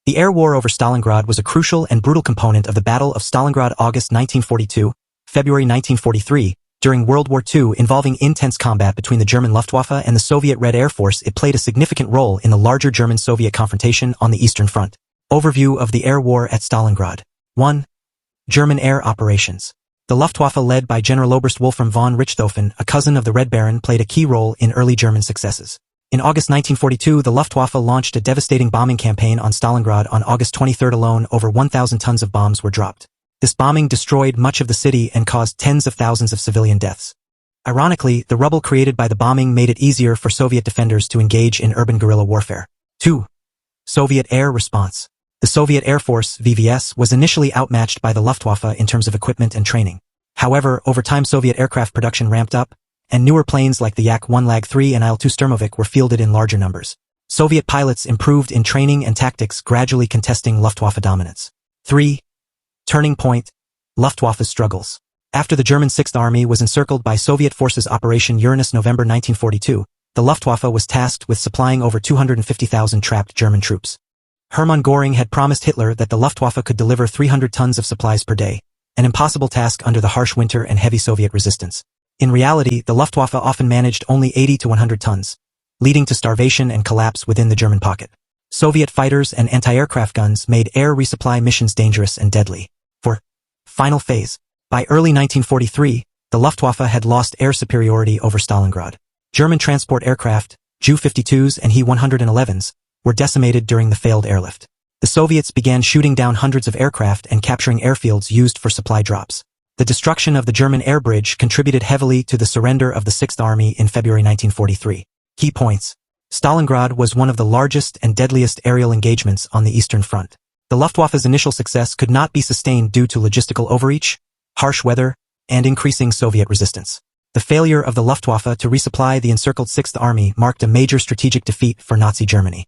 The air war over Stalingrad was a crucial and brutal component of the Battle of Stalingrad August 1942, February 1943. During World War II involving intense combat between the German Luftwaffe and the Soviet Red Air Force, it played a significant role in the larger German-Soviet confrontation on the Eastern Front. Overview of the air war at Stalingrad. 1. German air operations. The Luftwaffe led by Generaloberst Wolfram von Richthofen, a cousin of the Red Baron, played a key role in early German successes. In August 1942, the Luftwaffe launched a devastating bombing campaign on Stalingrad. On August 23 alone, over 1,000 tons of bombs were dropped. This bombing destroyed much of the city and caused tens of thousands of civilian deaths. Ironically, the rubble created by the bombing made it easier for Soviet defenders to engage in urban guerrilla warfare. 2. Soviet air response. The Soviet Air Force, VVS, was initially outmatched by the Luftwaffe in terms of equipment and training. However, over time Soviet aircraft production ramped up, and newer planes like the Yak-1 Lag-3 and Il-2 Sturmovik were fielded in larger numbers. Soviet pilots improved in training and tactics, gradually contesting Luftwaffe dominance. 3. Turning point. Luftwaffe's struggles. After the German Sixth Army was encircled by Soviet forces Operation Uranus November 1942, the Luftwaffe was tasked with supplying over 250,000 trapped German troops. Hermann Göring had promised Hitler that the Luftwaffe could deliver 300 tons of supplies per day, an impossible task under the harsh winter and heavy Soviet resistance. In reality, the Luftwaffe often managed only 80 to 100 tons, leading to starvation and collapse within the German pocket. Soviet fighters and anti-aircraft guns made air resupply missions dangerous and deadly. 4. Final phase. By early 1943, the Luftwaffe had lost air superiority over Stalingrad. German transport aircraft, Ju-52s and He-111s, were decimated during the failed airlift. The Soviets began shooting down hundreds of aircraft and capturing airfields used for supply drops. The destruction of the German air bridge contributed heavily to the surrender of the Sixth Army in February 1943. Key points. Stalingrad was one of the largest and deadliest aerial engagements on the Eastern Front. The Luftwaffe's initial success could not be sustained due to logistical overreach, harsh weather, and increasing Soviet resistance. The failure of the Luftwaffe to resupply the encircled Sixth Army marked a major strategic defeat for Nazi Germany.